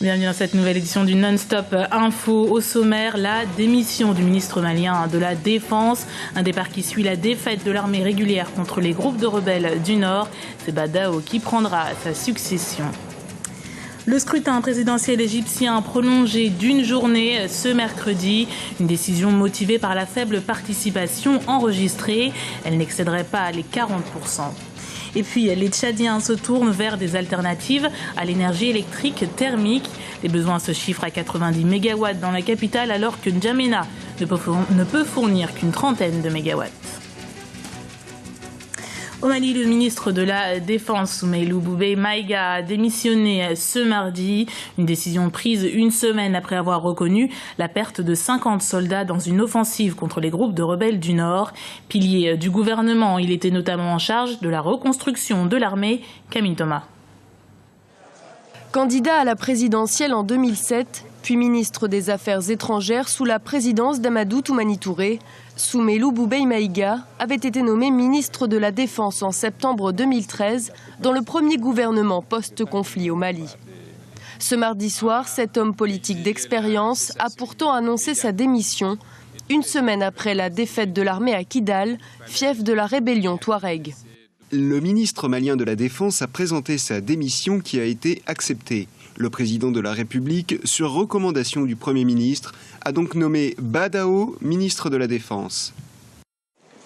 Bienvenue dans cette nouvelle édition du Non-Stop Info. Au sommaire, la démission du ministre malien de la Défense. Un départ qui suit la défaite de l'armée régulière contre les groupes de rebelles du Nord. C'est Badao qui prendra sa succession. Le scrutin présidentiel égyptien prolongé d'une journée ce mercredi. Une décision motivée par la faible participation enregistrée. Elle n'excéderait pas les 40%. Et puis, les Tchadiens se tournent vers des alternatives à l'énergie électrique thermique. Les besoins se chiffrent à 90 MW dans la capitale, alors que N'Djamena ne peut fournir qu'une trentaine de mégawatts. Au Mali, le ministre de la Défense, Soumeylou Boubèye Maïga, a démissionné ce mardi. Une décision prise une semaine après avoir reconnu la perte de 50 soldats dans une offensive contre les groupes de rebelles du Nord. Pilier du gouvernement, il était notamment en charge de la reconstruction de l'armée. Camille Thomas. Candidat à la présidentielle en 2007, puis ministre des Affaires étrangères sous la présidence d'Amadou Toumani Touré, Soumeylou Boubèye Maïga avait été nommé ministre de la Défense en septembre 2013 dans le premier gouvernement post-conflit au Mali. Ce mardi soir, cet homme politique d'expérience a pourtant annoncé sa démission une semaine après la défaite de l'armée à Kidal, fief de la rébellion Touareg. Le ministre malien de la Défense a présenté sa démission qui a été acceptée. Le président de la République, sur recommandation du Premier ministre, a donc nommé Badao ministre de la Défense.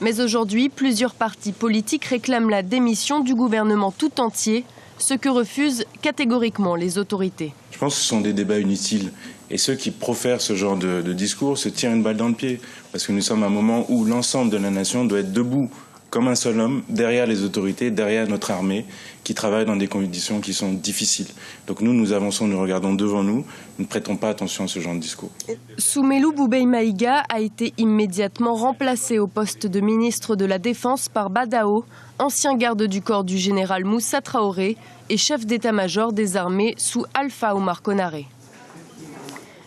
Mais aujourd'hui, plusieurs partis politiques réclament la démission du gouvernement tout entier, ce que refusent catégoriquement les autorités. Je pense que ce sont des débats inutiles. Et ceux qui profèrent ce genre de discours se tirent une balle dans le pied. Parce que nous sommes à un moment où l'ensemble de la nation doit être debout, comme un seul homme, derrière les autorités, derrière notre armée, qui travaille dans des conditions qui sont difficiles. Donc nous avançons, nous regardons devant nous, nous ne prêtons pas attention à ce genre de discours. Soumeylou Boubèye Maïga a été immédiatement remplacé au poste de ministre de la Défense par Badao, ancien garde du corps du général Moussa Traoré et chef d'état-major des armées sous Alpha Oumar Konaré.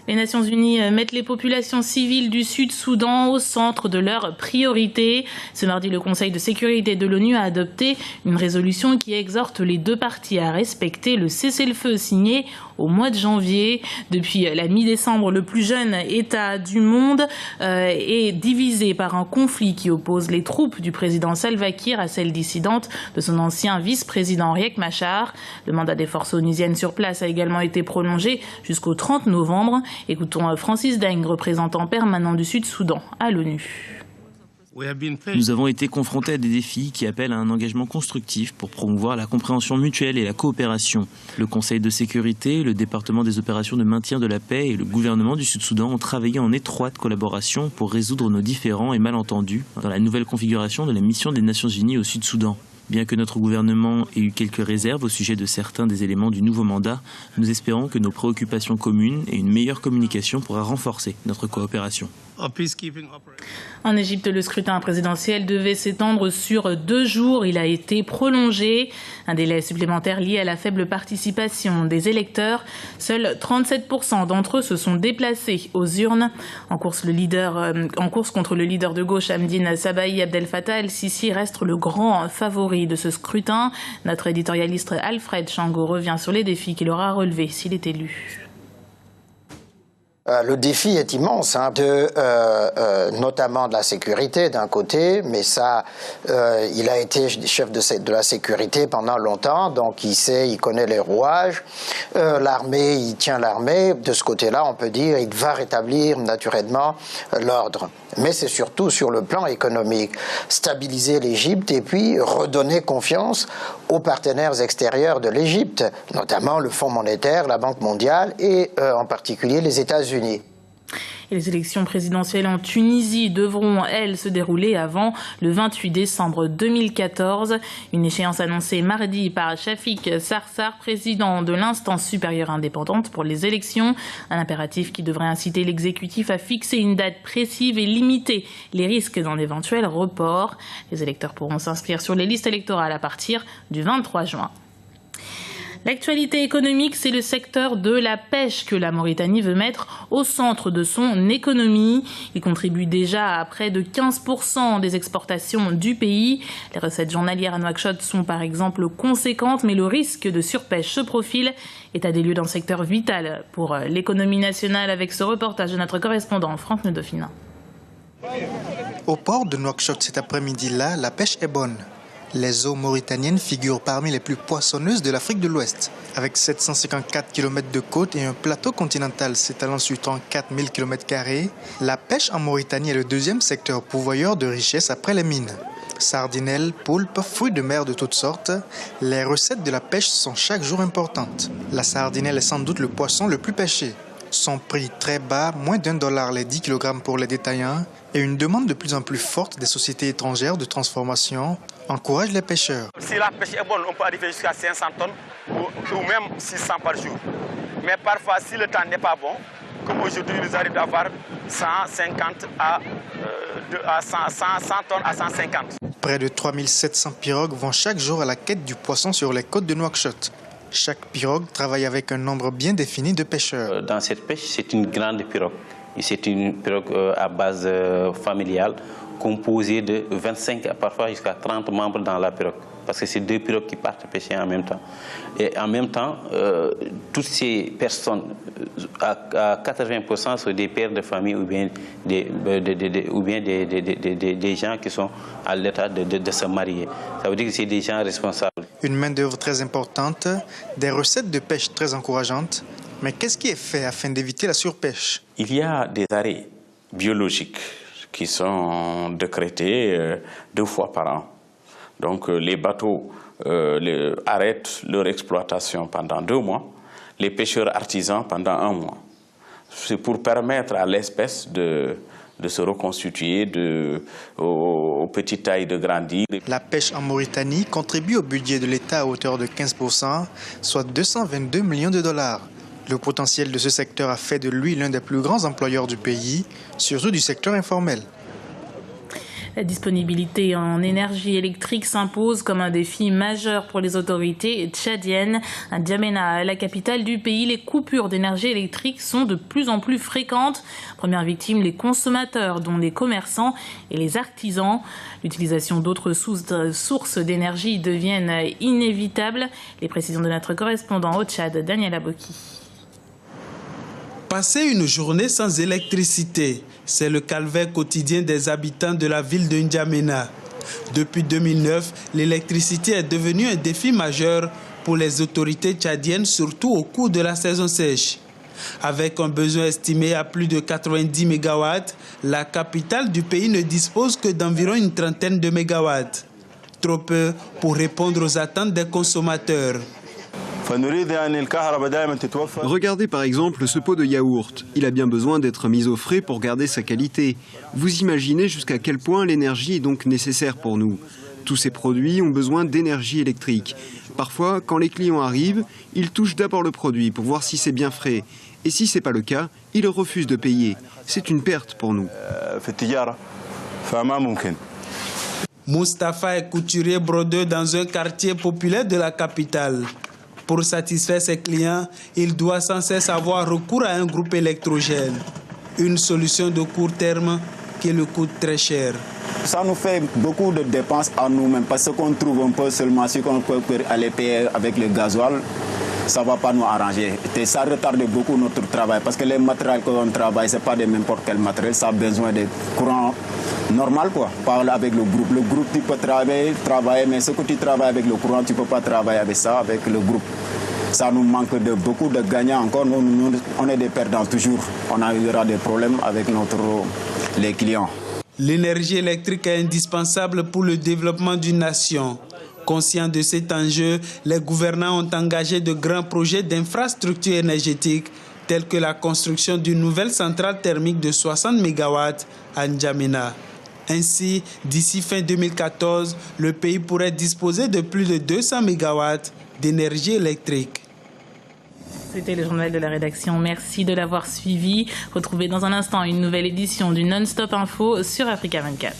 Les Nations Unies mettent les populations civiles du Sud-Soudan au centre de leurs priorités. Ce mardi, le Conseil de sécurité de l'ONU a adopté une résolution qui exhorte les deux parties à respecter le cessez-le-feu signé au mois de janvier. Depuis la mi-décembre, le plus jeune État du monde est divisé par un conflit qui oppose les troupes du président Salva Kiir à celles dissidentes de son ancien vice-président Riek Machar. Le mandat des forces onusiennes sur place a également été prolongé jusqu'au 30 novembre. Écoutons Francis Deng, représentant permanent du Sud-Soudan à l'ONU. Nous avons été confrontés à des défis qui appellent à un engagement constructif pour promouvoir la compréhension mutuelle et la coopération. Le Conseil de sécurité, le département des opérations de maintien de la paix et le gouvernement du Sud-Soudan ont travaillé en étroite collaboration pour résoudre nos différends et malentendus dans la nouvelle configuration de la mission des Nations Unies au Sud-Soudan. Bien que notre gouvernement ait eu quelques réserves au sujet de certains des éléments du nouveau mandat, nous espérons que nos préoccupations communes et une meilleure communication pourra renforcer notre coopération. En Égypte, le scrutin présidentiel devait s'étendre sur 2 jours. Il a été prolongé. Un délai supplémentaire lié à la faible participation des électeurs. Seuls 37% d'entre eux se sont déplacés aux urnes. En course contre le leader de gauche, Hamdine Sabahi, Abdel Fattah el-Sisi reste le grand favori de ce scrutin. Notre éditorialiste Alfred Chango revient sur les défis qu'il aura relevés s'il est élu. Le défi est immense, notamment de la sécurité d'un côté, mais ça, il a été chef de la sécurité pendant longtemps, donc il connaît les rouages. L'armée, il tient l'armée. De ce côté-là, on peut dire, il va rétablir naturellement l'ordre. Mais c'est surtout sur le plan économique, stabiliser l'Égypte et puis redonner confiance aux partenaires extérieurs de l'Égypte, notamment le Fonds monétaire, la Banque mondiale et en particulier les États-Unis. Et les élections présidentielles en Tunisie devront, elles, se dérouler avant le 28 décembre 2014. Une échéance annoncée mardi par Shafik Sarsar, président de l'instance supérieure indépendante pour les élections. Un impératif qui devrait inciter l'exécutif à fixer une date précise et limiter les risques d'un éventuel report. Les électeurs pourront s'inscrire sur les listes électorales à partir du 23 juin. L'actualité économique, c'est le secteur de la pêche que la Mauritanie veut mettre au centre de son économie. Il contribue déjà à près de 15% des exportations du pays. Les recettes journalières à Nouakchott sont par exemple conséquentes, mais le risque de surpêche se profile. État des lieux d'un secteur vital pour l'économie nationale avec ce reportage de notre correspondant Franck Nedofina. Au port de Nouakchott cet après-midi-là, la pêche est bonne. Les eaux mauritaniennes figurent parmi les plus poissonneuses de l'Afrique de l'Ouest. Avec 754 km de côte et un plateau continental s'étalant sur 34 000 km², la pêche en Mauritanie est le deuxième secteur pourvoyeur de richesses après les mines. Sardinelles, poulpes, fruits de mer de toutes sortes, les recettes de la pêche sont chaque jour importantes. La sardinelle est sans doute le poisson le plus pêché. Son prix très bas, moins d'$1 les 10 kg pour les détaillants, et une demande de plus en plus forte des sociétés étrangères de transformation encourage les pêcheurs. Si la pêche est bonne, on peut arriver jusqu'à 500 tonnes ou même 600 par jour. Mais parfois, si le temps n'est pas bon, comme aujourd'hui, nous arrivons à avoir 150 à 100 tonnes à 150. Près de 3700 pirogues vont chaque jour à la quête du poisson sur les côtes de Nouakchott. Chaque pirogue travaille avec un nombre bien défini de pêcheurs. Dans cette pêche, c'est une grande pirogue. C'est une pirogue à base familiale, composée de 25 parfois jusqu'à 30 membres dans la pirogue. Parce que c'est deux pirogues qui partent pêcher en même temps. Et en même temps, toutes ces personnes, à 80% sont des pères de famille ou bien des gens qui sont à l'état de se marier. Ça veut dire que c'est des gens responsables. Une main-d'œuvre très importante, des recettes de pêche très encourageantes. Mais qu'est-ce qui est fait afin d'éviter la surpêche? Il y a des arrêts biologiques qui sont décrétés 2 fois par an. Donc les bateaux arrêtent leur exploitation pendant 2 mois, les pêcheurs artisans pendant 1 mois. C'est pour permettre à l'espèce de se reconstituer, aux petites tailles de grandir. La pêche en Mauritanie contribue au budget de l'État à hauteur de 15%, soit $222 millions. Le potentiel de ce secteur a fait de lui l'un des plus grands employeurs du pays, surtout du secteur informel. La disponibilité en énergie électrique s'impose comme un défi majeur pour les autorités tchadiennes. À N'Djamena, la capitale du pays, les coupures d'énergie électrique sont de plus en plus fréquentes. Première victime, les consommateurs, dont les commerçants et les artisans. L'utilisation d'autres sources d'énergie deviennent inévitables. Les précisions de notre correspondant au Tchad, Daniel Aboki. Passer une journée sans électricité, c'est le calvaire quotidien des habitants de la ville de N'Djamena. Depuis 2009, l'électricité est devenue un défi majeur pour les autorités tchadiennes, surtout au cours de la saison sèche. Avec un besoin estimé à plus de 90 MW, la capitale du pays ne dispose que d'environ une trentaine de mégawatts. Trop peu pour répondre aux attentes des consommateurs. Regardez par exemple ce pot de yaourt. Il a bien besoin d'être mis au frais pour garder sa qualité. Vous imaginez jusqu'à quel point l'énergie est donc nécessaire pour nous. Tous ces produits ont besoin d'énergie électrique. Parfois, quand les clients arrivent, ils touchent d'abord le produit pour voir si c'est bien frais. Et si ce n'est pas le cas, ils refusent de payer. C'est une perte pour nous. Mustapha est couturier brodeur dans un quartier populaire de la capitale. Pour satisfaire ses clients, il doit sans cesse avoir recours à un groupe électrogène. Une solution de court terme qui lui coûte très cher. Ça nous fait beaucoup de dépenses à nous-mêmes parce qu'on trouve un peu seulement ce qu'on peut aller payer avec le gasoil. Ça ne va pas nous arranger. Et ça retarde beaucoup notre travail parce que les matériels qu'on travaille, ce n'est pas de n'importe quel matériel. Ça a besoin de courant normal, quoi. Pas avec le groupe. Le groupe, tu peux travailler, mais ce que tu travailles avec le courant, tu ne peux pas travailler avec ça, avec le groupe. Ça nous manque de beaucoup de gagnants encore. Nous, on est des perdants toujours. On aura des problèmes avec les clients. L'énergie électrique est indispensable pour le développement d'une nation. Conscients de cet enjeu, les gouvernants ont engagé de grands projets d'infrastructures énergétiques tels que la construction d'une nouvelle centrale thermique de 60 MW à N'Djamena. Ainsi, d'ici fin 2014, le pays pourrait disposer de plus de 200 MW d'énergie électrique. C'était le journal de la rédaction. Merci de l'avoir suivi. Retrouvez dans un instant une nouvelle édition du Non-Stop Info sur Africa 24.